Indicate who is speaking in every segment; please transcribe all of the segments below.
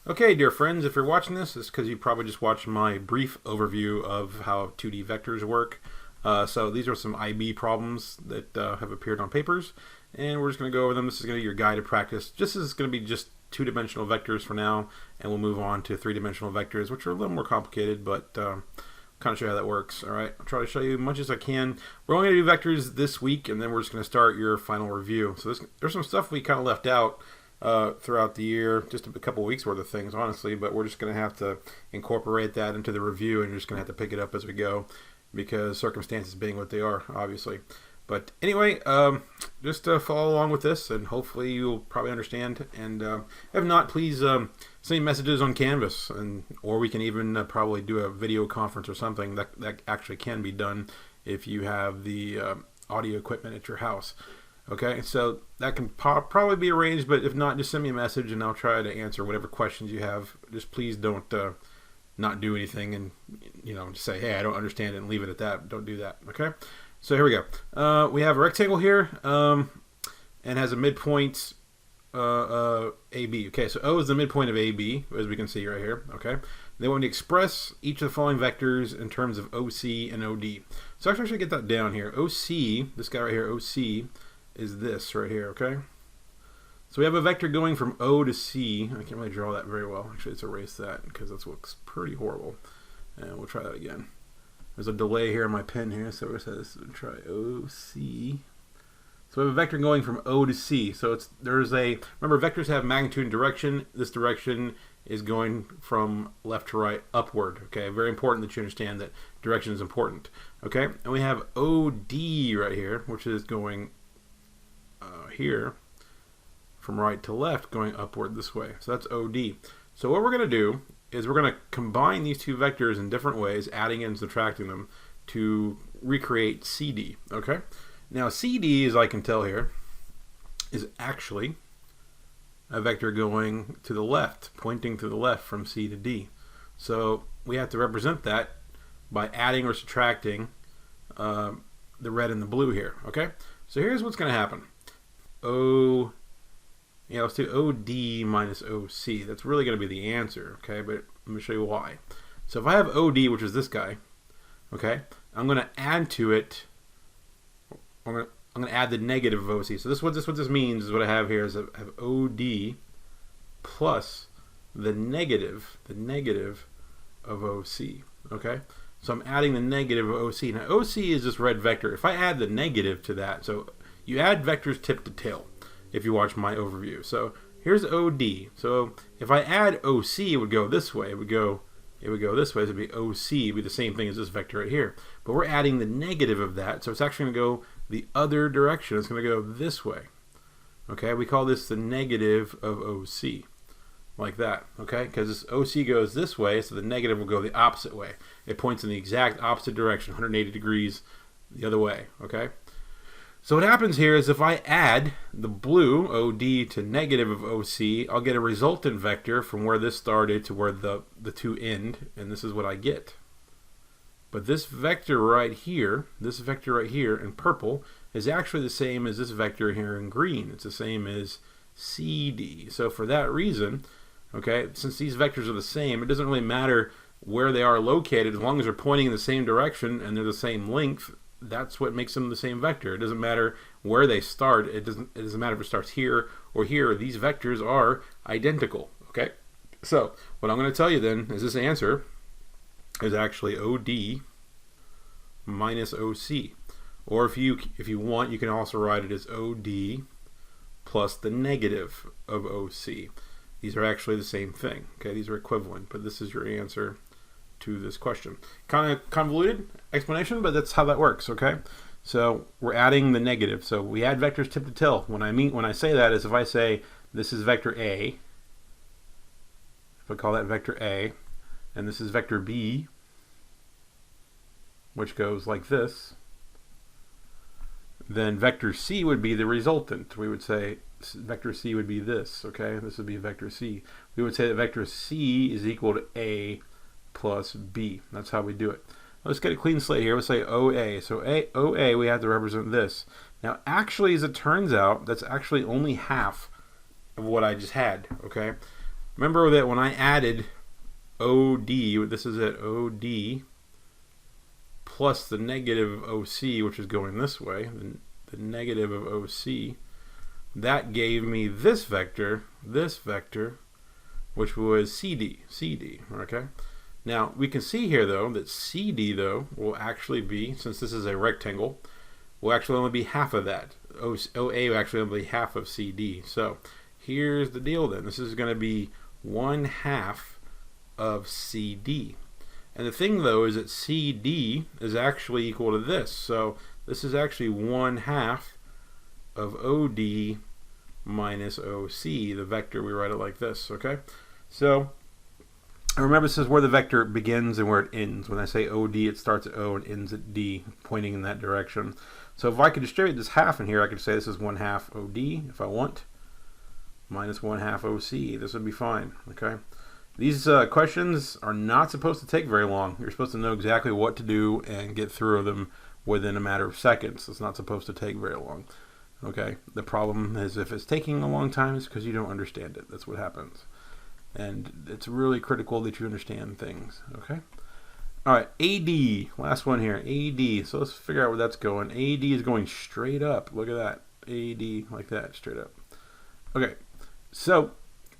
Speaker 1: Okay, dear friends, if you're watching this, it's because you probably just watched my brief overview of how 2D vectors work. So these are some IB problems that have appeared on papers, and we're just going to go over them. This is going to be your guided practice. This is going to be just two-dimensional vectors for now, and we'll move on to three-dimensional vectors, which are a little more complicated, but kind of show you how that works. All right, I'll try to show you as much as I can. We're only going to do vectors this week, and then we're just going to start your final review. So there's some stuff we kind of left out throughout the year, just a couple weeks worth of things, honestly, but we're just going to have to incorporate that into the review, and you're just going to have to pick it up as we go, because circumstances being what they are, obviously. But anyway, just follow along with this, and hopefully you'll probably understand. And if not, please send me messages on Canvas, or we can even probably do a video conference or something. That actually can be done if you have the audio equipment at your house. Okay, so that can probably be arranged, but if not, just send me a message and I'll try to answer whatever questions you have. Just please don't not do anything and just say, hey, I don't understand it, and leave it at that. Don't do that. Okay, so here we go. We have a rectangle here and has a midpoint AB. Okay, so O is the midpoint of AB, as we can see right here. Okay, then when you express each of the following vectors in terms of OC and OD. So actually I should get that down here. OC, this guy right here, OC, is this right here, okay? So we have a vector going from O to C. I can't really draw that very well. Actually, let's erase that because that looks pretty horrible. And we'll try that again. There's a delay here on my pen here, so it says try OC. So we have a vector going from O to C. So remember, vectors have magnitude and direction. This direction is going from left to right upward, okay? Very important that you understand that direction is important, okay? And we have OD right here, which is going here from right to left, going upward this way. So that's OD. So what we're going to do is we're going to combine these two vectors in different ways, adding and subtracting them to recreate CD. Okay, now CD, as I can tell here, is actually a vector going to the left, pointing to the left from C to D. So we have to represent that by adding or subtracting the red and the blue here. Okay, so here's what's going to happen. Let's do OD minus OC. That's really going to be the answer, okay? But let me show you why. So if I have OD, which is this guy, okay, I'm going to add to it. I'm going to add the negative of OC. So what this means is what I have here is I have OD plus the negative of OC, okay? So I'm adding the negative of OC. Now OC is this red vector. If I add the negative to that, so you add vectors tip to tail if you watch my overview. So here's OD. So if I add OC, it would go this way. It would go this way. So it would be OC. It would be the same thing as this vector right here. But we're adding the negative of that. So it's actually going to go the other direction. It's going to go this way. Okay, we call this the negative of OC. Like that. Okay, because this OC goes this way, so the negative will go the opposite way. It points in the exact opposite direction, 180 degrees the other way. Okay. So what happens here is if I add the blue, OD, to negative of OC, I'll get a resultant vector from where this started to where the two end, and this is what I get. But this vector right here in purple, is actually the same as this vector here in green. It's the same as CD. So for that reason, okay, since these vectors are the same, it doesn't really matter where they are located, as long as they're pointing in the same direction and they're the same length. That's what makes them the same vector. It doesn't matter where they start. It doesn't matter if it starts here or here. These vectors are identical. Okay. So what I'm going to tell you then is this answer is actually OD minus OC. Or if you want, you can also write it as OD plus the negative of OC. These are actually the same thing. Okay. These are equivalent, but this is your answer to this question. Kind of convoluted explanation, but that's how that works, okay? So we're adding the negative. So we add vectors tip to tail. When I say that is if I say this is vector A, if I call that vector A, and this is vector B, which goes like this, then vector C would be the resultant. We would say vector C would be this, okay? This would be vector C. We would say that vector C is equal to A plus B. That's how we do it. Let's get a clean slate here. Let's say OA. So OA, we have to represent this. Now, actually, as it turns out, that's actually only half of what I just had, okay? remember that when I added OD, this is at OD, plus the negative of OC, which is going this way, the negative of OC, that gave me this vector, which was CD, okay? Now, we can see here, though, that CD, though, will actually be, since this is a rectangle, will actually only be half of that. OA will actually only be half of CD. So, here's the deal, then. This is going to be 1/2 of CD. And the thing, though, is that CD is actually equal to this. So, this is actually 1/2 of OD minus OC, the vector. We write it like this, okay? So, remember, this is where the vector begins and where it ends. When I say OD, it starts at O and ends at D, pointing in that direction. So if I could distribute this half in here, I could say this is 1/2 OD, if I want, minus 1/2 OC. This would be fine, okay? These questions are not supposed to take very long. You're supposed to know exactly what to do and get through them within a matter of seconds. It's not supposed to take very long, okay? The problem is if it's taking a long time, it's because you don't understand it. That's what happens. And it's really critical that you understand things, okay? All right, AD, last one here, AD. So let's figure out where that's going. AD is going straight up. Look at that, AD, like that, straight up. Okay, so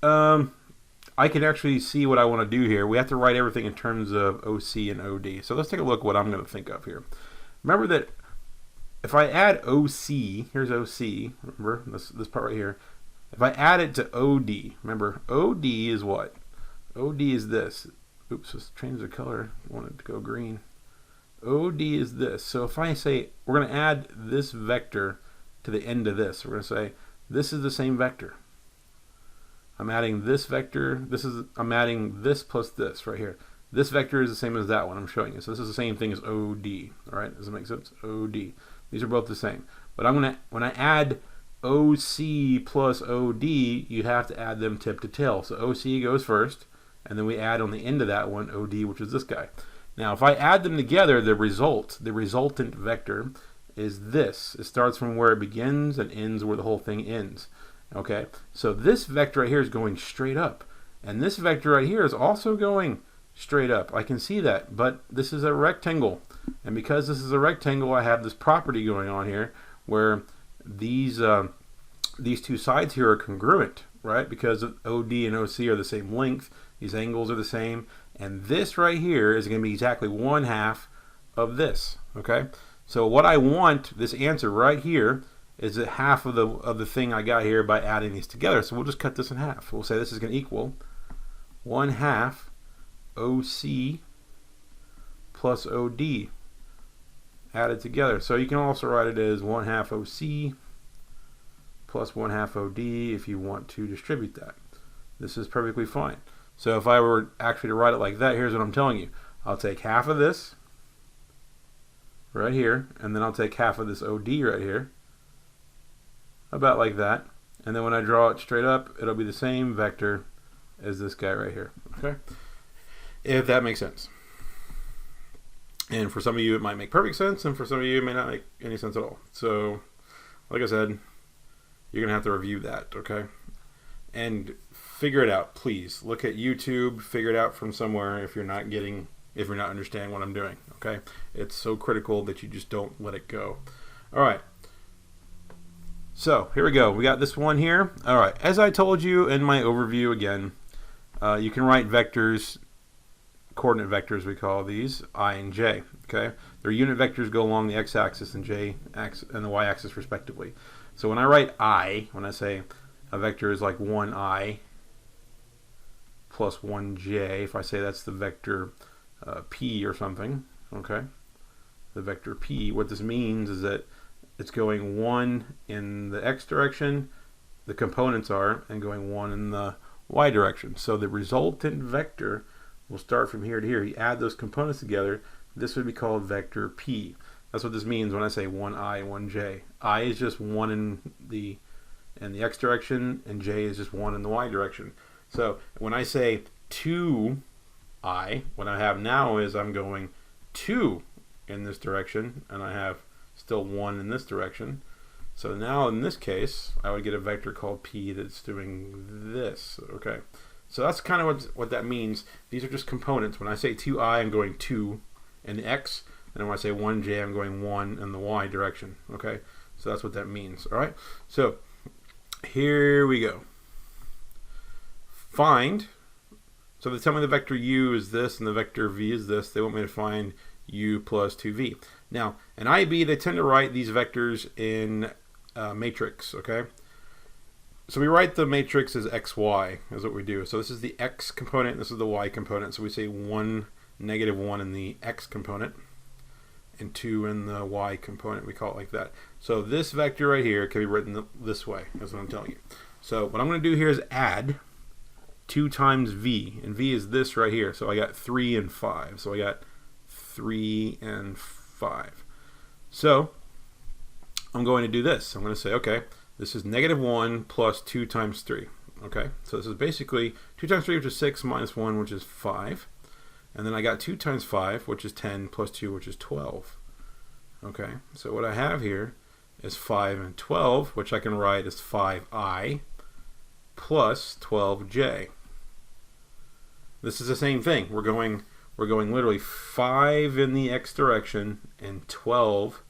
Speaker 1: I can actually see what I want to do here. We have to write everything in terms of OC and OD. So let's take a look at what I'm going to think of here. Remember that if I add OC, here's OC, remember this part right here. If I add it to OD, remember, OD is what? OD is this. Oops, let's change the color. I want it to go green. OD is this. So if I say, we're going to add this vector to the end of this. We're going to say, this is the same vector. I'm adding this vector. I'm adding this plus this right here. This vector is the same as that one I'm showing you. So this is the same thing as OD. All right, does it make sense? OD. These are both the same. But when I add OC plus OD, you have to add them tip to tail. So OC goes first, and then we add on the end of that one OD, which is this guy. Now, if I add them together, the resultant vector is this. It starts from where it begins and ends where the whole thing ends. Okay, so this vector right here is going straight up, and this vector right here is also going straight up. I can see that, but this is a rectangle, and because this is a rectangle, I have this property going on here where these two sides here are congruent, right? Because OD and OC are the same length, these angles are the same, and this right here is going to be exactly 1/2 of this. Okay, so what I want, this answer right here, is that half of the thing I got here by adding these together. So we'll just cut this in half. We'll say this is going to equal 1/2 OC plus OD added together. So you can also write it as 1/2 OC plus 1/2 OD if you want to distribute that. This is perfectly fine. So if I were actually to write it like that, here's what I'm telling you. I'll take half of this right here, and then I'll take half of this OD right here, about like that. And then when I draw it straight up, it'll be the same vector as this guy right here. Okay? If that makes sense. And for some of you, it might make perfect sense, and for some of you, it may not make any sense at all. So, like I said, you're going to have to review that, okay? And figure it out, please. Look at YouTube, figure it out from somewhere if you're not understanding what I'm doing, okay? It's so critical that you just don't let it go. All right. So, here we go. We got this one here. All right. As I told you in my overview again, you can write vectors, coordinate vectors we call these, I and j, okay? Their unit vectors go along the x-axis and and the y-axis respectively. So when I write I, when I say a vector is like 1i plus 1j, if I say that's the vector p or something, okay? The vector p, what this means is that it's going 1 in the x direction, the components are, and going 1 in the y direction. So the resultant vector will start from here to here. You add those components together, this would be called vector p. That's what this means when I say 1i, 1j. I is just 1 in the x direction, and j is just 1 in the y direction. So when I say 2i, what I have now is I'm going 2 in this direction, and I have still 1 in this direction. So now in this case, I would get a vector called p that's doing this. Okay, So that's kind of what that means. These are just components. When I say 2i, I'm going 2 in the x, and when I say 1j, I'm going 1 in the y direction. Okay, so that's what that means. All right, so here we go. Find. So they tell me the vector u is this and the vector v is this. They want me to find u plus 2v. Now, in IB, they tend to write these vectors in matrix, okay? So we write the matrix as xy, is what we do. So this is the x component, and this is the y component. So we say 1, -1 in the x component, and 2 in the y component. We call it like that. So this vector right here can be written this way, is what I'm telling you. So what I'm going to do here is add 2 times v, and v is this right here. So I got 3 and 5. So I got 3 and 5. So I'm going to do this. I'm going to say, okay, this is -1 plus 2 times 3. Okay, so this is basically 2 times 3, which is 6, minus 1, which is 5. And then I got 2 times 5, which is 10, plus 2, which is 12. Okay, so what I have here is 5 and 12, which I can write as 5i plus 12j. This is the same thing. We're going literally 5 in the x direction and 12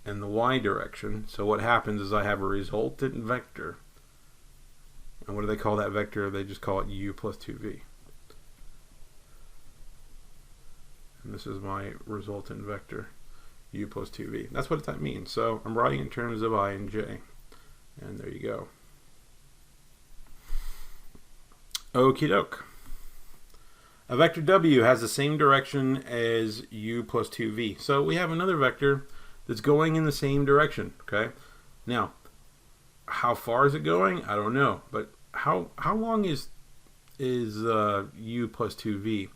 Speaker 1: in the y direction. So what happens is I have a resultant vector. And what do they call that vector? They just call it u plus 2v. And this is my resultant vector, u plus 2v. That's what that means. So I'm writing in terms of I and j. And there you go. Okie doke. A vector w has the same direction as u plus 2v. So we have another vector that's going in the same direction. Okay. Now, how far is it going? I don't know. But how long is u plus 2v?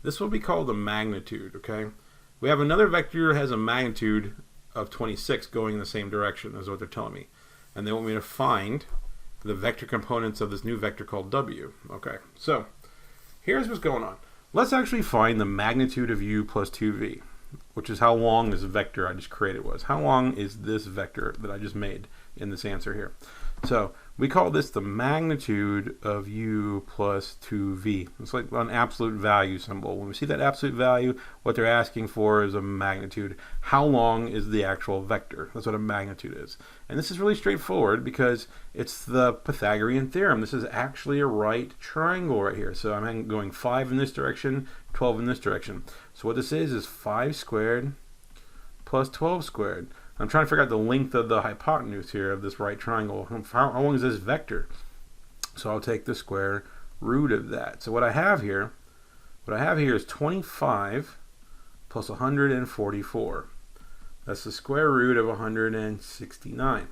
Speaker 1: This will be called the magnitude. Okay. We have another vector that has a magnitude of 26 going in the same direction, is what they're telling me. And they want me to find the vector components of this new vector called w. Okay. So here's what's going on. Let's actually find the magnitude of u plus 2v, which is how long this vector I just created was. How long is this vector that I just made in this answer here? So we call this the magnitude of u plus 2v. It's like an absolute value symbol. When we see that absolute value, what they're asking for is a magnitude. How long is the actual vector? That's what a magnitude is. And this is really straightforward because it's the Pythagorean theorem. This is actually a right triangle right here. So I'm going 5 in this direction, 12 in this direction. So what this is 5 squared plus 12 squared. I'm trying to figure out the length of the hypotenuse here of this right triangle. How long is this vector? So I'll take the square root of that. So what I have here is 25 plus 144. That's the square root of 169.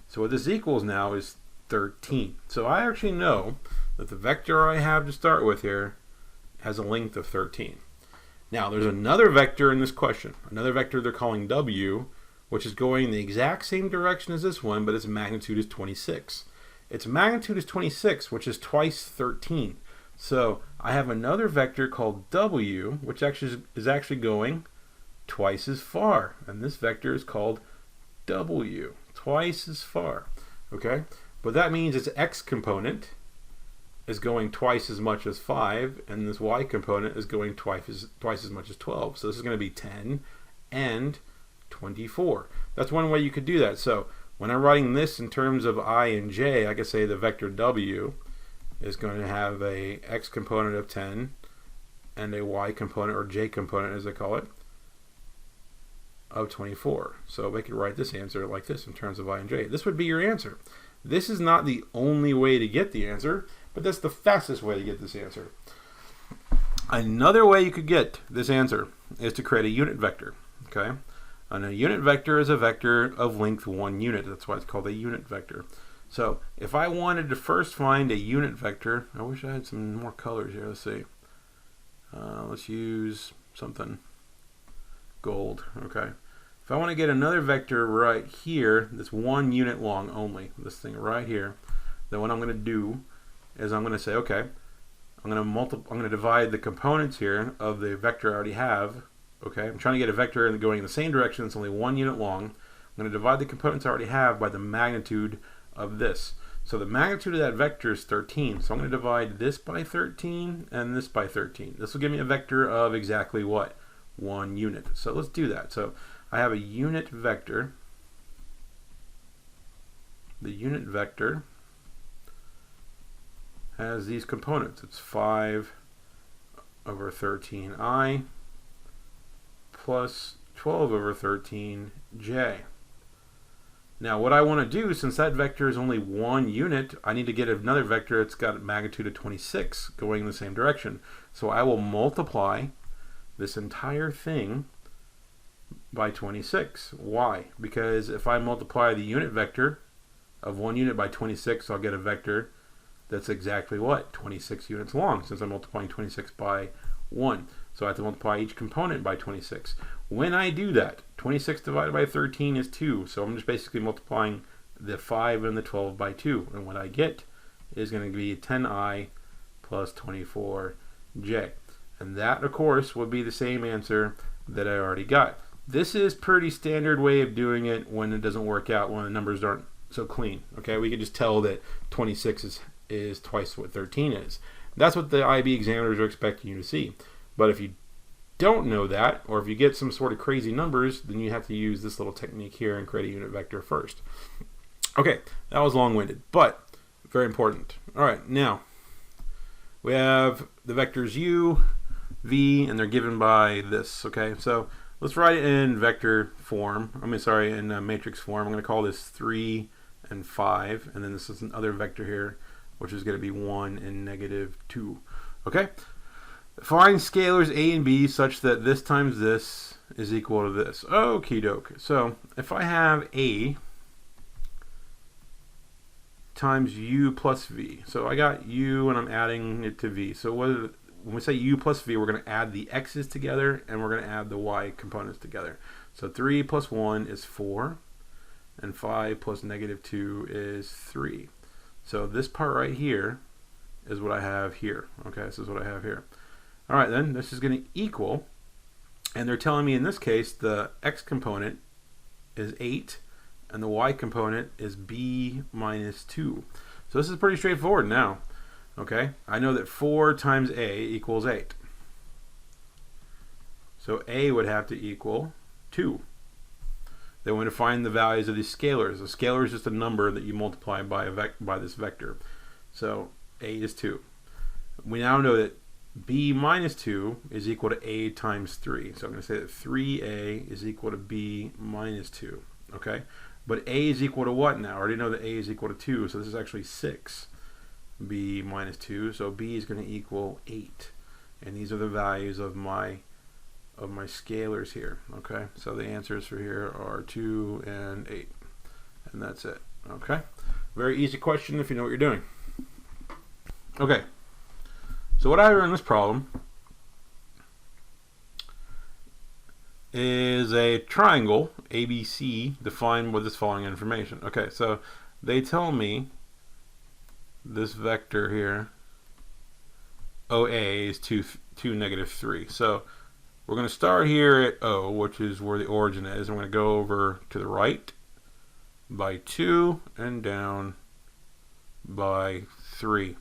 Speaker 1: So what this equals now is 13. So I actually know that the vector I have to start with here has a length of 13. Now there's another vector in this question. Another vector they're calling w, which is going in the exact same direction as this one, but its magnitude is 26. Its magnitude is 26, which is twice 13. So I have another vector called w, which is actually going twice as far. And this vector is called w, twice as far. Okay? But that means its x component is going twice as much as 5, and this y component is going twice as much as 12. So this is going to be 10 and 24. That's one way you could do that. So when I'm writing this in terms of I and j, I could say the vector w is going to have a x component of 10 and a y component, or j component as they call it, of 24. So we could write this answer like this in terms of I and j. This would be your answer. This is not the only way to get the answer, but that's the fastest way to get this answer. Another way you could get this answer is to create a unit vector. Okay? And a unit vector is a vector of length 1 unit. That's why it's called a unit vector. So if I wanted to first find a unit vector, I wish I had some more colors here. Let's see. Let's use something gold. Okay. If I want to get another vector right here that's 1 unit long only, this thing right here, then what I'm going to do is I'm going to say, okay, I'm going to divide the components here of the vector I already have. Okay, I'm trying to get a vector going in the same direction that's only 1 unit long. I'm going to divide the components I already have by the magnitude of this. So the magnitude of that vector is 13. So I'm going to divide this by 13 and this by 13. This will give me a vector of exactly what? 1 unit. So let's do that. So I have a unit vector. The unit vector has these components. It's 5 over 13i plus 12 over 13j. Now what I want to do, since that vector is only 1 unit, I need to get another vector that's got a magnitude of 26 going in the same direction. So I will multiply this entire thing by 26. Why? Because if I multiply the unit vector of 1 unit by 26, I'll get a vector that's exactly what? 26 units long, since I'm multiplying 26 by 1. So I have to multiply each component by 26. When I do that, 26 divided by 13 is 2. So I'm just basically multiplying the 5 and the 12 by 2. And what I get is going to be 10i plus 24j. And that, of course, would be the same answer that I already got. This is pretty standard way of doing it when it doesn't work out, when the numbers aren't so clean. Okay, we can just tell that 26 is twice what 13 is. That's what the IB examiners are expecting you to see. But if you don't know that, or if you get some sort of crazy numbers, then you have to use this little technique here and create a unit vector first. Okay, that was long-winded, but very important. All right, now we have the vectors u, v, and they're given by this. Okay, so let's write it in vector form. In matrix form. I'm going to call this 3 and 5, and then this is another vector here, which is going to be 1 and negative 2. Okay? Find scalars a and b such that this times this is equal to this. Okie doke. So if I have a times u plus v, so I got u and I'm adding it to v. So when we say u plus v, we're going to add the x's together and we're going to add the y components together. So 3 plus 1 is 4, and 5 plus negative 2 is 3. So this part right here is what I have here. Okay, this is what I have here. All right, then this is going to equal, and they're telling me in this case the x component is 8 and the y component is b minus 2. So this is pretty straightforward now. Okay, I know that 4 times a equals 8. So a would have to equal 2. Then we're going to find the values of these scalars. A scalar is just a number that you multiply by this vector. So a is 2. We now know that b minus 2 is equal to a times 3. So I'm going to say that 3a is equal to b minus 2. Okay? But a is equal to what now? I already know that a is equal to 2, so this is actually 6. b minus 2, so b is going to equal 8. And these are the values of my scalars here. Okay? So the answers for here are 2 and 8. And that's it. Okay? Very easy question if you know what you're doing. Okay. So what I have in this problem is a triangle, ABC, defined with this following information. Okay, so they tell me this vector here, OA, is 2, negative 3. So we're going to start here at O, which is where the origin is. I'm going to go over to the right by 2 and down by 3.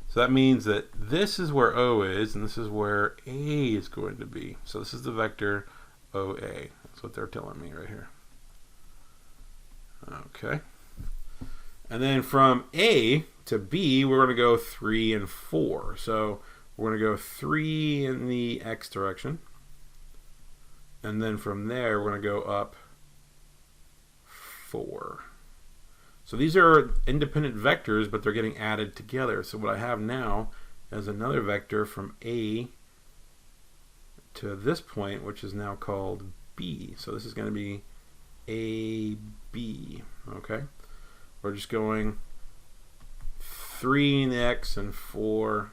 Speaker 1: So that means that this is where O is, and this is where A is going to be. So this is the vector OA. That's what they're telling me right here. Okay. And then from A to B, we're going to go 3 and 4. So we're going to go 3 in the x direction. And then from there, we're going to go up 4. So these are independent vectors, but they're getting added together. So what I have now is another vector from A to this point, which is now called B. So this is going to be AB. Okay? We're just going 3 in the x and 4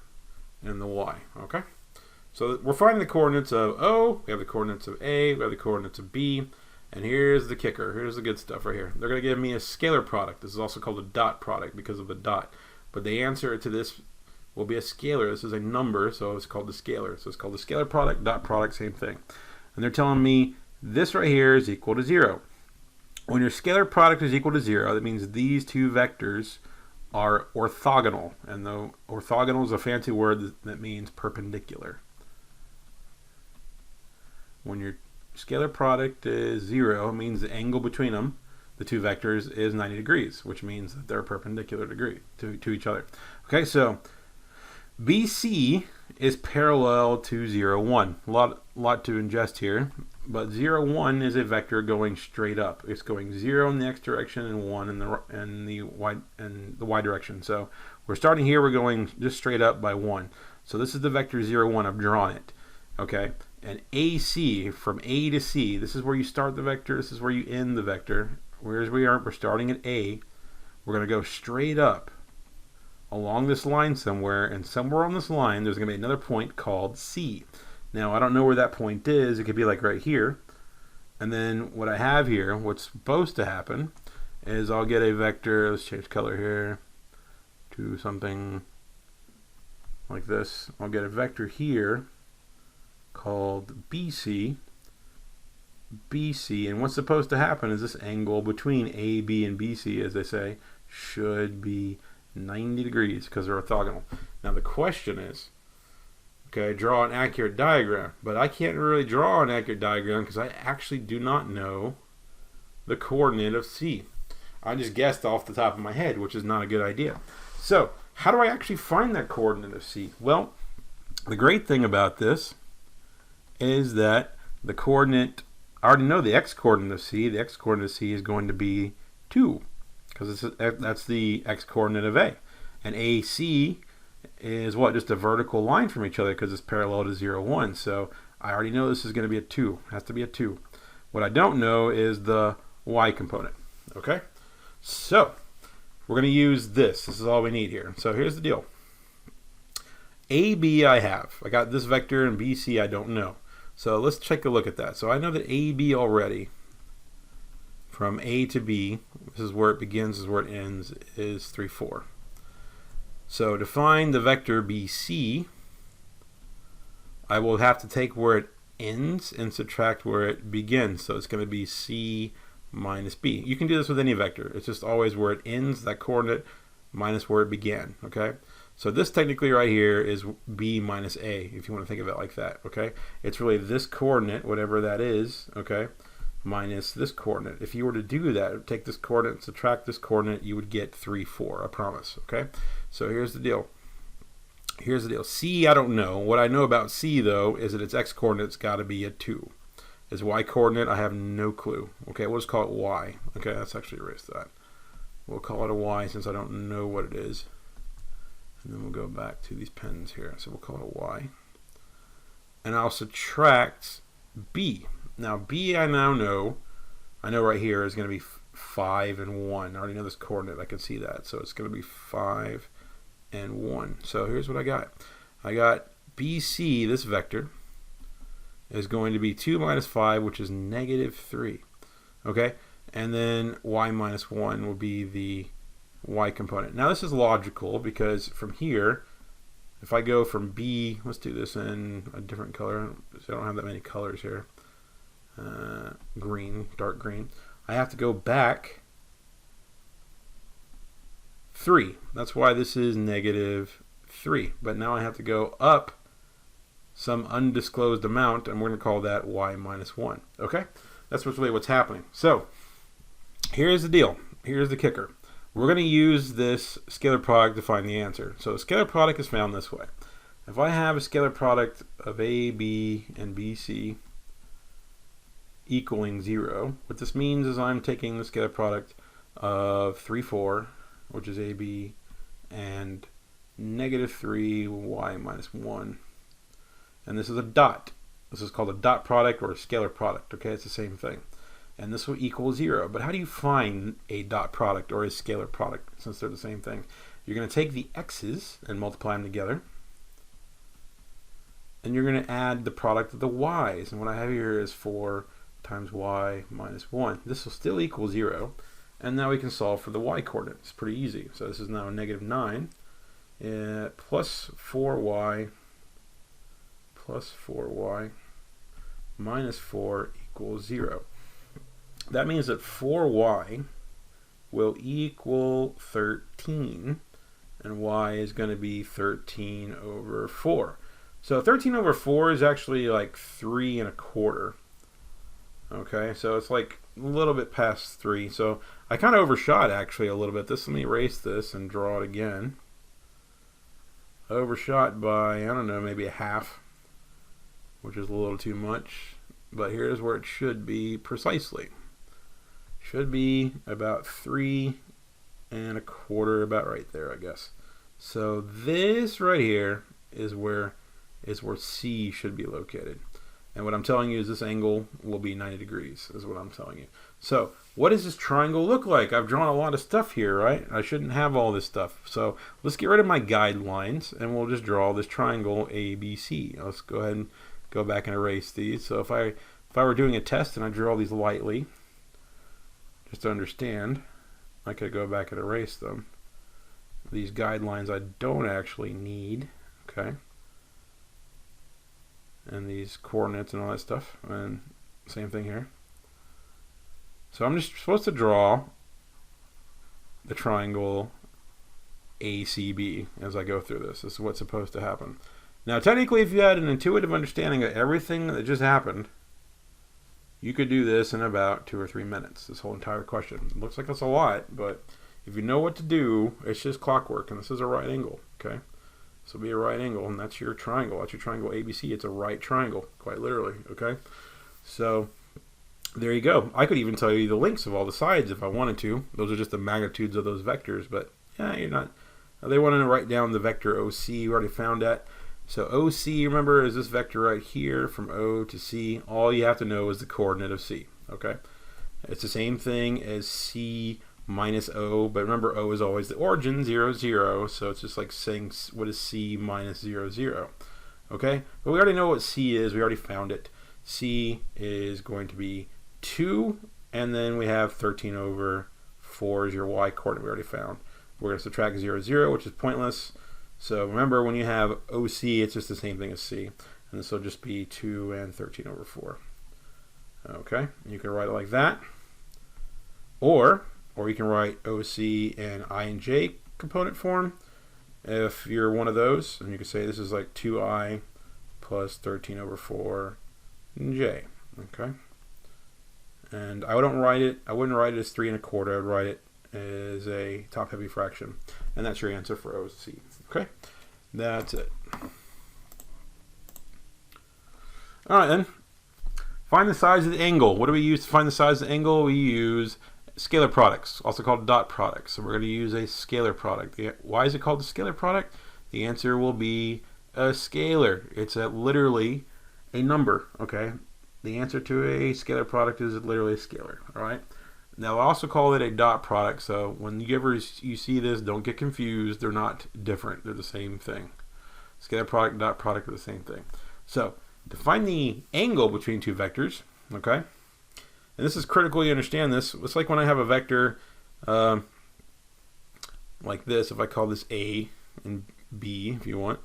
Speaker 1: in the y. Okay? So we're finding the coordinates of O, we have the coordinates of A, we have the coordinates of B. And here's the kicker. Here's the good stuff right here. They're going to give me a scalar product. This is also called a dot product because of the dot. But the answer to this will be a scalar. This is a number, so it's called the scalar. So it's called the scalar product, dot product, same thing. And they're telling me this right here is equal to 0. When your scalar product is equal to 0, that means these two vectors are orthogonal. And the orthogonal is a fancy word that means perpendicular. When your scalar product is 0, it means the angle between them, the two vectors, is 90 degrees, which means that they're perpendicular to each other. Okay, so BC is parallel to 0, 1. A lot to ingest here, but 0, 1 is a vector going straight up. It's going 0 in the x direction and 1 in the y direction. So we're starting here, we're going just straight up by 1. So this is the vector 0, 1. I've drawn it. Okay, and AC, from A to C, this is where you start the vector, this is where you end the vector. Whereas we're starting at A, we're going to go straight up along this line somewhere, and somewhere on this line there's going to be another point called C. Now I don't know where that point is. It could be like right here. And then what I have here, what's supposed to happen, is I'll get a vector, let's change color here to something like this. I'll get a vector here called BC, and what's supposed to happen is this angle between AB and BC, as they say, should be 90 degrees because they're orthogonal. Now the question is, okay, draw an accurate diagram, but I can't really draw an accurate diagram because I actually do not know the coordinate of C. I just guessed off the top of my head, which is not a good idea. So how do I actually find that coordinate of C? Well, the great thing about this is that the coordinate, I already know the x-coordinate of C. The x-coordinate of C is going to be 2, because that's the x-coordinate of A. And AC is what? Just a vertical line from each other because it's parallel to 0, 1. So I already know this is going to be a 2. It has to be a 2. What I don't know is the y component. Okay? So we're going to use this. This is all we need here. So here's the deal. AB I have. I got this vector, and BC I don't know. So let's take a look at that. So I know that AB already, from A to B, this is where it begins, this is where it ends, is 3, 4. So to find the vector BC, I will have to take where it ends and subtract where it begins. So it's going to be C minus B. You can do this with any vector. It's just always where it ends, that coordinate, minus where it began. Okay? So this technically right here is B minus A, if you want to think of it like that, okay? It's really this coordinate, whatever that is, okay, minus this coordinate. If you were to do that, take this coordinate and subtract this coordinate, you would get 3, 4, I promise, okay? So here's the deal. Here's the deal. C, I don't know. What I know about C, though, is that its x-coordinate's got to be a 2. Its y-coordinate, I have no clue. Okay, we'll just call it y. Okay, let's actually erase that. We'll call it a y since I don't know what it is. And then we'll go back to these pens here. So we'll call it a y. And I'll subtract b. Now b I now know. I know right here is going to be 5 and 1. I already know this coordinate. I can see that. So it's going to be 5 and 1. So here's what I got. I got BC, this vector, is going to be 2 minus 5, which is negative 3. Okay? And then y minus 1 will be the y component. Now this is logical because from here, if I go from B, let's do this in a different color, so I don't have that many colors here, green, dark green, I have to go back 3. That's why this is negative 3. But now I have to go up some undisclosed amount, and we're going to call that y minus 1. Okay? That's really what's happening. So here's the deal. Here's the kicker. We're going to use this scalar product to find the answer. So the scalar product is found this way. If I have a scalar product of A, B, and BC equaling 0, what this means is I'm taking the scalar product of 3, 4, which is AB, and negative 3, y minus 1. And this is a dot. This is called a dot product or a scalar product. Okay, it's the same thing. And this will equal 0. But how do you find a dot product or a scalar product since they're the same thing? You're going to take the x's and multiply them together. And you're going to add the product of the y's. And what I have here is 4 times y minus 1. This will still equal 0. And now we can solve for the y coordinate. It's pretty easy. So this is now negative 9 plus 4y minus 4 equals 0. That means that 4y will equal 13, and y is going to be 13 over 4. So 13 over 4 is actually like 3 1/4. Okay, so it's like a little bit past 3. So I kind of overshot actually a little bit. Let me erase this and draw it again. Overshot by, I don't know, maybe a half, which is a little too much. But here's where it should be precisely. Should be about 3 1/4, about right there, I guess. So this right here is where C should be located. And what I'm telling you is this angle will be 90 degrees, is what I'm telling you. So what does this triangle look like? I've drawn a lot of stuff here, right? I shouldn't have all this stuff. So let's get rid of my guidelines, and we'll just draw this triangle ABC. Let's go ahead and go back and erase these. So if I were doing a test and I drew all these lightly, just to understand, I could go back and erase them. These guidelines I don't actually need, okay? And these coordinates and all that stuff, and same thing here. So I'm just supposed to draw the triangle ACB as I go through this. This is what's supposed to happen. Now technically, if you had an intuitive understanding of everything that just happened, you could do this in about 2 or 3 minutes, this whole entire question. It looks like that's a lot, but if you know what to do, it's just clockwork, and this is a right angle, okay? This will be a right angle, and that's your triangle. That's your triangle ABC. It's a right triangle, quite literally, okay? So there you go. I could even tell you the lengths of all the sides if I wanted to. Those are just the magnitudes of those vectors, but yeah, you're not. They wanted to write down the vector OC. We already found that. So OC, remember, is this vector right here from O to C. All you have to know is the coordinate of C, okay? It's the same thing as C minus O, but remember O is always the origin, 0, 0, so it's just like saying what is C minus 0, 0, okay? But we already know what C is. We already found it. C is going to be 2, and then we have 13 over 4 is your y coordinate we already found. We're going to subtract 0, 0, which is pointless. So remember, when you have OC, it's just the same thing as C, and this will just be 2 and 13 over 4. Okay, you can write it like that, or you can write OC in I and J component form if you're one of those, and you can say this is like 2I plus 13 over 4 J. Okay, and I wouldn't write it as 3 1/4. I would write it as a top-heavy fraction, and that's your answer for OC. Okay, that's it. All right, then. Find the size of the angle. What do we use to find the size of the angle? We use scalar products, also called dot products. So we're going to use a scalar product. Why is it called a scalar product? The answer will be a scalar. It's literally a number, okay? The answer to a scalar product is literally a scalar, all right? Now, I also call it a dot product, so when you see this, don't get confused. They're not different. They're the same thing. Scalar product, dot product are the same thing. So, to find the angle between two vectors, okay? And this is critical you understand this. It's like when I have a vector like this, if I call this A and B, if you want.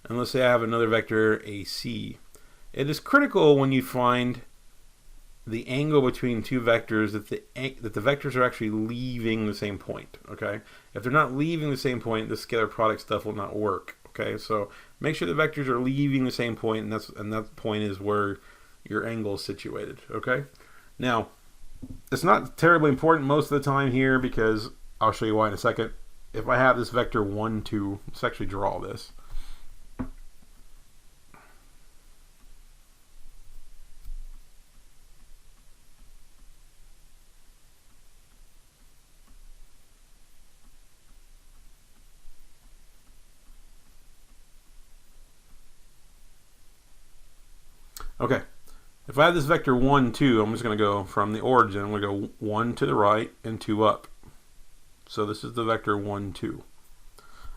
Speaker 1: And let's say I have another vector, AC. It is critical when you find the angle between two vectors that the vectors are actually leaving the same point, okay? If they're not leaving the same point, the scalar product stuff will not work, okay? So make sure the vectors are leaving the same point, and that point is where your angle is situated, okay? Now, it's not terribly important most of the time here because I'll show you why in a second. If I have this vector 1, 2, let's actually draw this. Okay, if I have this vector 1, 2, I'm just going to go from the origin. I'm going to go 1 to the right and 2 up. So this is the vector 1, 2.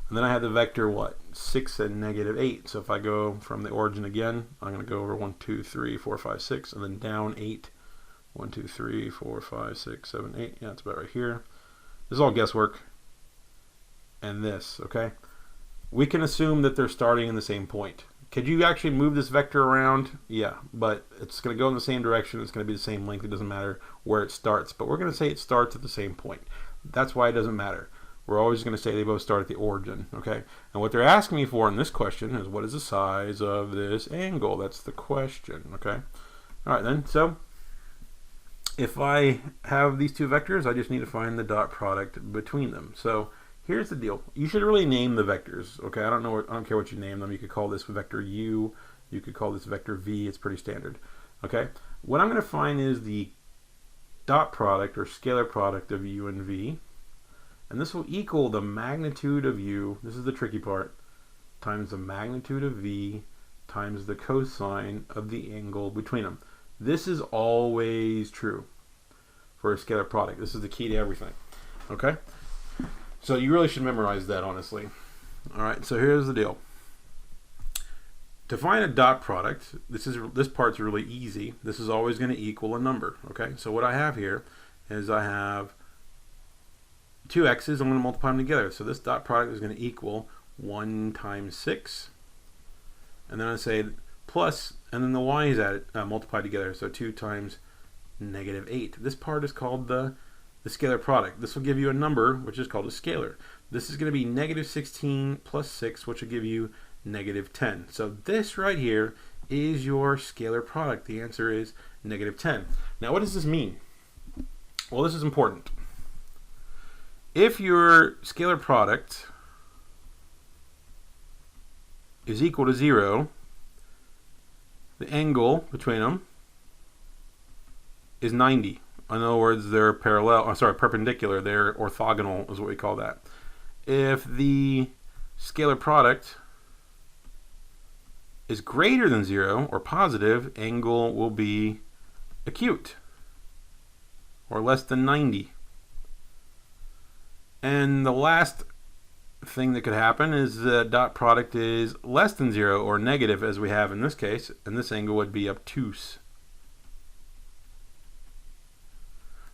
Speaker 1: And then I have the vector, what? 6 and negative 8. So if I go from the origin again, I'm going to go over 1, 2, 3, 4, 5, 6, and then down 8. 1, 2, 3, 4, 5, 6, 7, 8. Yeah, it's about right here. This is all guesswork. And this, okay? We can assume that they're starting in the same point. Could you actually move this vector around? Yeah, but it's going to go in the same direction. It's going to be the same length. It doesn't matter where it starts. But we're going to say it starts at the same point. That's why it doesn't matter. We're always going to say they both start at the origin. Okay. And what they're asking me for in this question is, what is the size of this angle? That's the question. Okay. All right then. So if I have these two vectors, I just need to find the dot product between them. So here's the deal. You should really name the vectors. Okay. I don't care what you name them. You could call this vector u. You could call this vector v. It's pretty standard. Okay. What I'm going to find is the dot product or scalar product of u and v. And this will equal the magnitude of u, this is the tricky part, times the magnitude of v times the cosine of the angle between them. This is always true for a scalar product. This is the key to everything. Okay? So you really should memorize that, honestly. All right, so here's the deal. To find a dot product, this part's really easy. This is always going to equal a number. Okay? So what I have here is I have two x's, I'm going to multiply them together. So this dot product is going to equal 1 times 6. And then I say plus, and then the y's added, multiplied together. So 2 times negative 8. This part is called the scalar product. This will give you a number, which is called a scalar. This is going to be negative 16 plus 6, which will give you negative 10. So this right here is your scalar product. The answer is negative 10. Now what does this mean? Well, this is important. If your scalar product is equal to 0, the angle between them is 90. In other words, they're perpendicular. They're orthogonal is what we call that. If the scalar product is greater than 0 or positive, angle will be acute or less than 90. And the last thing that could happen is the dot product is less than 0 or negative, as we have in this case, and this angle would be obtuse.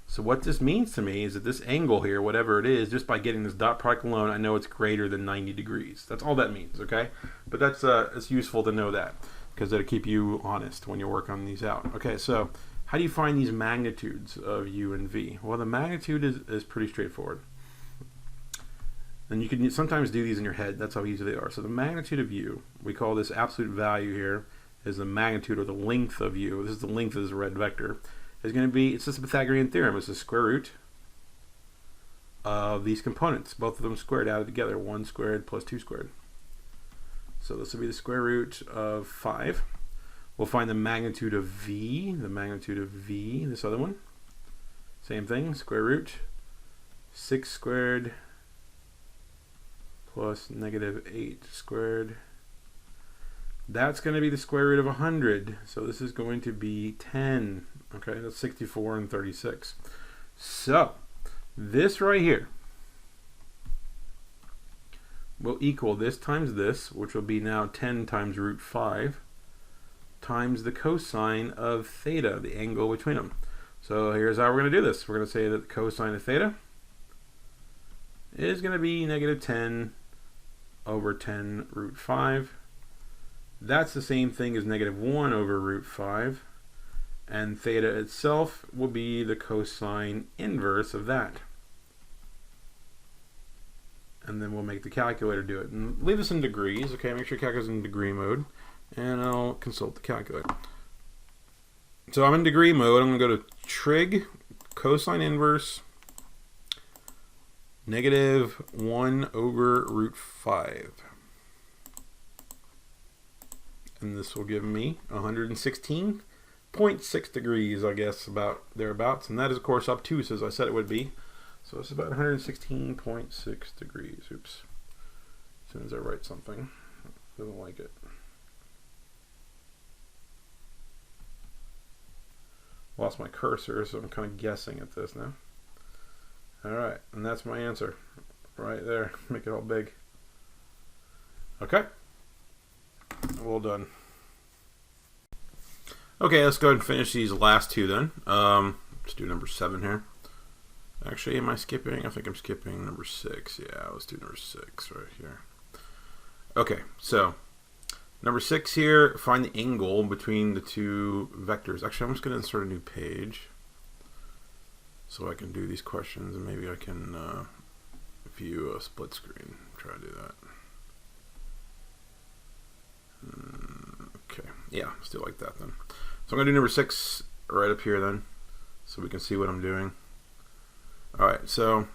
Speaker 1: So what this means to me is that this angle here, whatever it is, just by getting this dot product alone, I know it's greater than 90 degrees. That's all that means, okay? But that's it's useful to know that, because it'll keep you honest when you work on these out. Okay, so how do you find these magnitudes of u and v? Well, the magnitude is pretty straightforward. And you can sometimes do these in your head. That's how easy they are. So the magnitude of u, we call this absolute value here, is the magnitude or the length of u. This is the length of this red vector. Is going to be, it's just a Pythagorean theorem. It's the square root of these components. Both of them squared added together. 1 squared plus 2 squared. So this will be the square root of 5. We'll find the magnitude of v. The magnitude of v, this other one. Same thing, square root. 6 squared plus negative 8 squared. That's going to be the square root of 100. So this is going to be 10. Okay, that's 64 and 36. So this right here will equal this times this, which will be now 10 times root 5, times the cosine of theta, the angle between them. So here's how we're going to do this. We're going to say that the cosine of theta is going to be negative 10 over 10 root 5. That's the same thing as negative 1 over root 5. And theta itself will be the cosine inverse of that. And then we'll make the calculator do it. And leave this in degrees. Okay, make sure your calculator's in degree mode. And I'll consult the calculator. So I'm in degree mode. I'm going to go to trig, cosine inverse, negative 1 over root 5. And this will give me 116.6 degrees, I guess, about thereabouts. And that is, of course, obtuse, as I said it would be. So it's about 116.6 degrees. Oops. As soon as I write something, it doesn't like it. Lost my cursor, so I'm kind of guessing at this now. Alright, and that's my answer. Right there. Make it all big. Okay. Well done. Okay, let's go ahead and finish these last two then. Let's do number 7 here. Actually, am I skipping? I think I'm skipping number 6. Yeah, let's do number 6 right here. Okay, so Number 6 here, find the angle between the two vectors. Actually, I'm just going to insert a new page so I can do these questions, and maybe I can view a split screen. Try to do that. Okay, yeah, still like that then. So I'm going to do number 6 right up here then, so we can see what I'm doing. Alright, so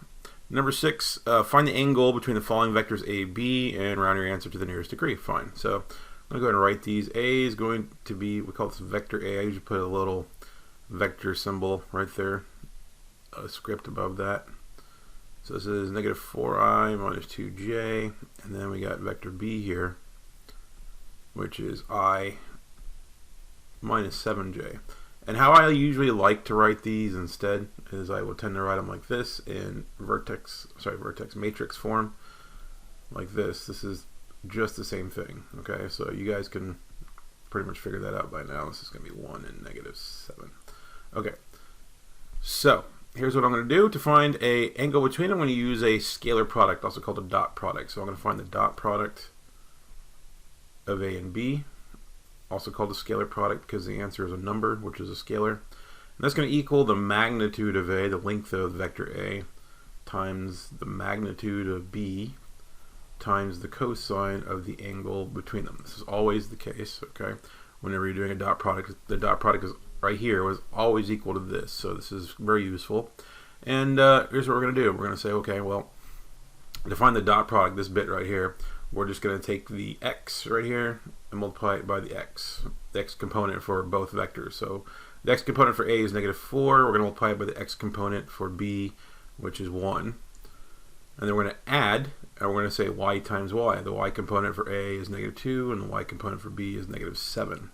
Speaker 1: number 6, find the angle between the following vectors A, B, and round your answer to the nearest degree. Fine. So I'm going to go ahead and write these. A is going to be, we call this vector A. I usually put a little vector symbol right there, a script above that. So this is negative 4i minus 2j, and then we got vector B here, which is I minus 7j. And how I usually like to write these instead is I will tend to write them like this in vertex matrix form, like this. This is just the same thing. Okay, so you guys can pretty much figure that out by now. This is going to be 1 and negative 7. Okay, so here's what I'm going to do to find a angle between them. I'm going to use a scalar product, also called a dot product. So I'm going to find the dot product of A and B, also called a scalar product because the answer is a number, which is a scalar. And that's going to equal the magnitude of A, the length of vector A, times the magnitude of B, times the cosine of the angle between them. This is always the case, okay? Whenever you're doing a dot product, the dot product is right here was always equal to this. So this is very useful. And here's what we're going to do. We're going to say, okay, well, to find the dot product, this bit right here, we're just going to take the x right here and multiply it by the x component for both vectors. So the x component for A is negative 4. We're going to multiply it by the x component for B, which is 1. And then we're going to add, and we're going to say y times y. The y component for A is negative 2, and the y component for B is negative 7.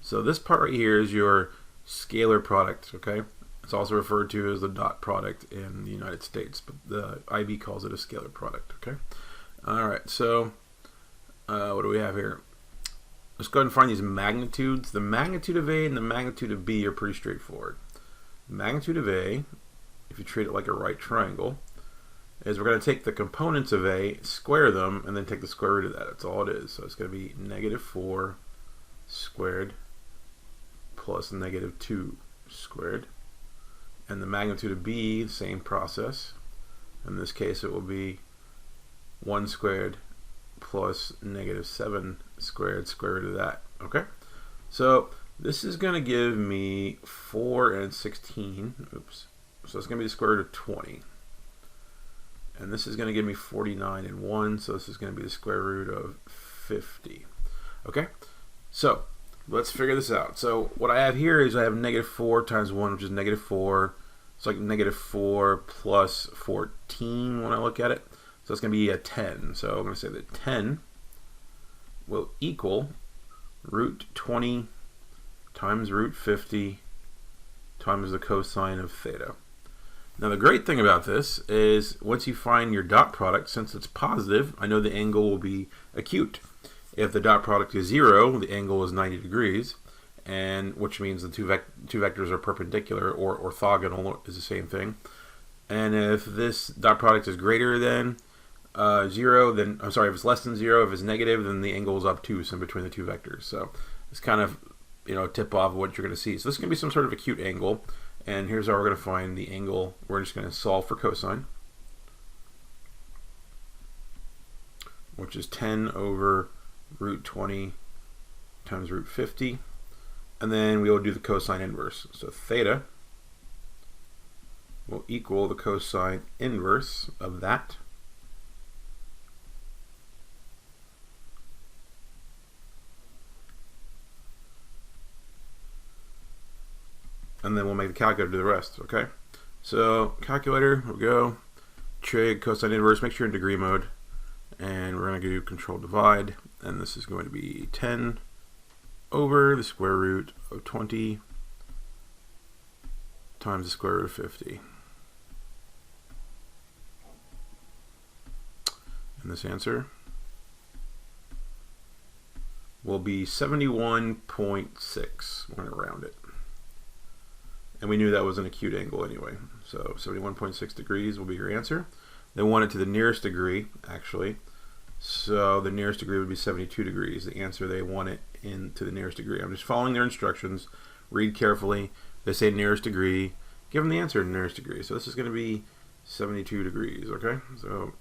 Speaker 1: So this part right here is your scalar product, okay? It's also referred to as the dot product in the United States, but the IB calls it a scalar product, okay? All right, so what do we have here? Let's go ahead and find these magnitudes. The magnitude of A and the magnitude of B are pretty straightforward. The magnitude of A, if you treat it like a right triangle, is we're going to take the components of A, square them, and then take the square root of that. That's all it is. So it's going to be negative 4 squared plus negative 2 squared. And the magnitude of B, same process. In this case, it will be 1 squared plus negative 7 squared, square root of that. Okay? So this is going to give me 4 and 16. Oops. So it's going to be the square root of 20. And this is going to give me 49 and 1. So this is going to be the square root of 50. Okay? So let's figure this out. So what I have here is I have negative 4 times 1, which is negative 4. It's like negative 4 plus 14 when I look at it. So it's going to be a 10. So I'm going to say that 10 will equal root 20 times root 50 times the cosine of theta. Now the great thing about this is once you find your dot product, since it's positive, I know the angle will be acute. If the dot product is 0, the angle is 90 degrees, and which means the two vectors are perpendicular or orthogonal is the same thing. And if this dot product is greater than 0, then I'm sorry, if it's less than 0, if it's negative, then the angle is obtuse in between the two vectors. So it's kind of, you know, a tip off of what you're going to see. So this is going to be some sort of acute angle, and here's how we're going to find the angle. We're just going to solve for cosine, which is 10 over root 20 times root 50, and then we will do the cosine inverse. So theta will equal the cosine inverse of that. And then we'll make the calculator do the rest, okay? So calculator, here we go. Trig, cosine inverse, make sure you're in degree mode. And we're going to do control divide. And this is going to be 10 over the square root of 20 times the square root of 50. And this answer will be 71.6. We're going to round it. And we knew that was an acute angle anyway. So 71.6 degrees will be your answer. They want it to the nearest degree, actually. So the nearest degree would be 72 degrees. The answer, they want it into the nearest degree. I'm just following their instructions. Read carefully. They say nearest degree. Give them the answer in nearest degree. So this is going to be 72 degrees, okay? So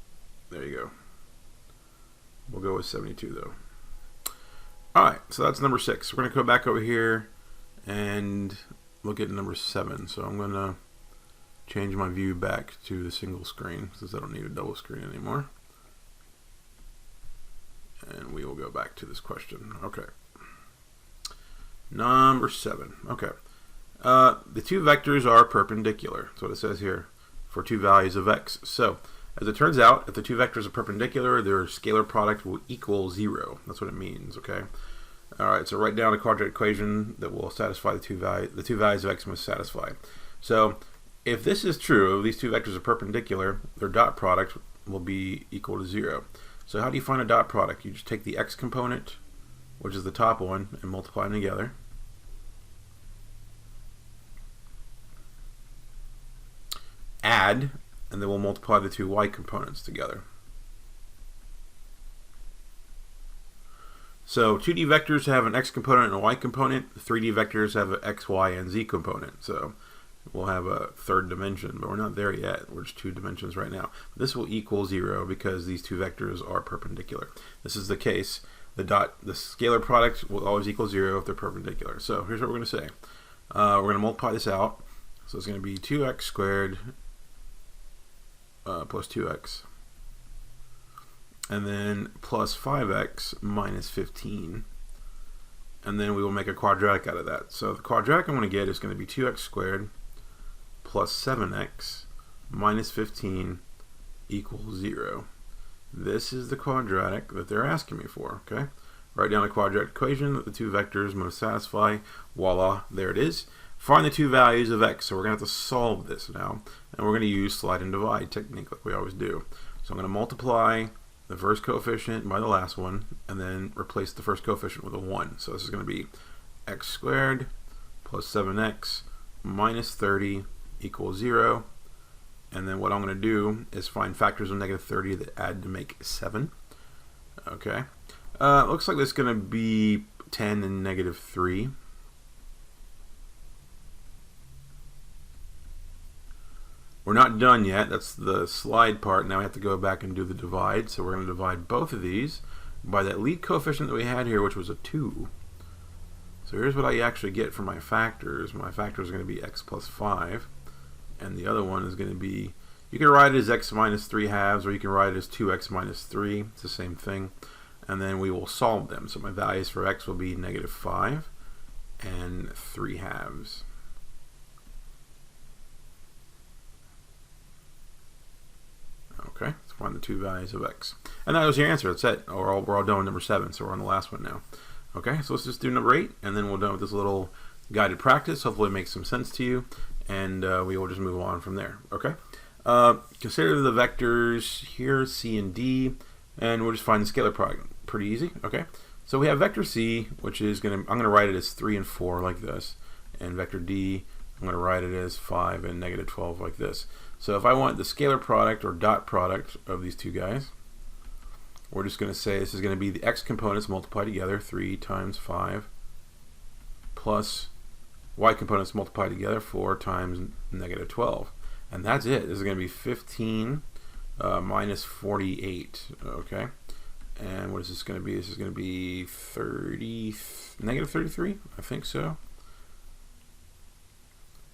Speaker 1: there you go. We'll go with 72 though. Alright, so that's number 6. We're going to go back over here and look at number 7. So I'm going to change my view back to the single screen since I don't need a double screen anymore. And we will go back to this question. Okay. Number 7. Okay. The two vectors are perpendicular. That's what it says here for two values of x. So, as it turns out, if the two vectors are perpendicular, their scalar product will equal 0. That's what it means, okay? Alright, so write down a quadratic equation that will satisfy the two values of x must satisfy. So, if this is true, if these two vectors are perpendicular, their dot product will be equal to 0. So how do you find a dot product? You just take the x component, which is the top one, and multiply them together. Add, and then we'll multiply the two y components together. So 2D vectors have an x component and a y component. 3D vectors have an x, y, and z component. So we'll have a third dimension, but we're not there yet. We're just 2 dimensions right now. This will equal 0 because these two vectors are perpendicular. This is the case. The scalar product will always equal 0 if they're perpendicular. So here's what we're going to say. We're going to multiply this out. So it's going to be 2x squared plus 2x. And then plus 5x minus 15. And then we will make a quadratic out of that. So the quadratic I'm going to get is going to be 2x squared plus 7x minus 15 equals 0. This is the quadratic that they're asking me for, okay? Write down a quadratic equation that the two vectors must satisfy. Voila, there it is. Find the two values of x. So we're going to have to solve this now. And we're going to use slide and divide technique like we always do. So I'm going to multiply the first coefficient by the last one, and then replace the first coefficient with a 1. So this is going to be x squared plus 7x minus 30 equals 0. And then what I'm going to do is find factors of negative 30 that add to make 7. Okay. Looks like this is going to be 10 and negative 3. We're not done yet. That's the slide part. Now we have to go back and do the divide. So we're going to divide both of these by that lead coefficient that we had here, which was a 2. So here's what I actually get for my factors. My factors are going to be x plus 5. And the other one is going to be, you can write it as x minus 3 halves, or you can write it as 2x minus 3. It's the same thing. And then we will solve them. So my values for x will be negative 5 and 3 halves. Okay, let's find the two values of x. And that was your answer. That's it. We're all done with number 7, so we're on the last one now. Okay, so let's just do number 8, and then we're done with this little guided practice. Hopefully it makes some sense to you, and we will just move on from there. Okay, consider the vectors here, c and d, and we'll just find the scalar product. Pretty easy. Okay, so we have vector c, which is I'm going to write it as 3 and 4 like this, and vector d, I'm going to write it as 5 and negative 12 like this. So if I want the scalar product or dot product of these two guys, we're just going to say this is going to be the x components multiplied together, 3 times 5, plus y components multiplied together, 4 times negative 12. And that's it. This is going to be 15 minus 48. Okay. And what is this going to be? This is going to be negative 33? I think so.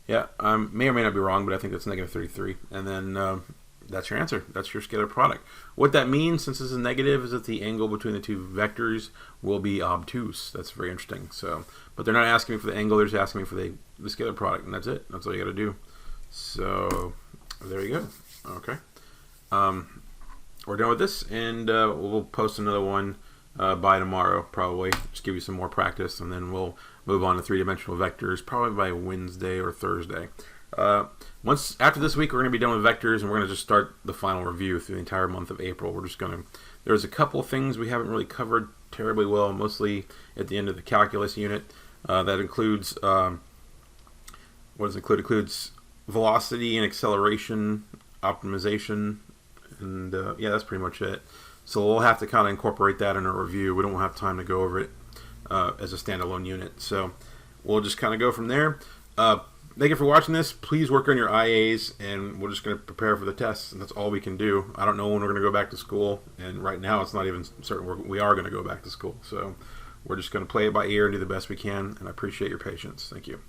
Speaker 1: Yeah, may or may not be wrong, but I think that's negative 33. And then that's your answer. That's your scalar product. What that means, since this is negative, is that the angle between the two vectors will be obtuse. That's very interesting. So, but they're not asking me for the angle, they're just asking me for the scalar product, and that's it. That's all you got to do. So, there you go. Okay. We're done with this, and we'll post another one by tomorrow, probably. Just give you some more practice, and then we'll move on to three-dimensional vectors, probably by Wednesday or Thursday. After this week, we're going to be done with vectors, and we're going to just start the final review through the entire month of April. We're just going to, there's a couple things we haven't really covered terribly well, mostly at the end of the calculus unit. That includes, what does it include? It includes velocity and acceleration optimization, and yeah, that's pretty much it. So we'll have to kind of incorporate that in our review. We don't have time to go over it as a standalone unit. So we'll just kind of go from there. Thank you for watching this. Please work on your IAs, and we're just going to prepare for the tests, and that's all we can do. I don't know when we're going to go back to school, and right now it's not even certain we are going to go back to school. So we're just going to play it by ear and do the best we can, and I appreciate your patience. Thank you.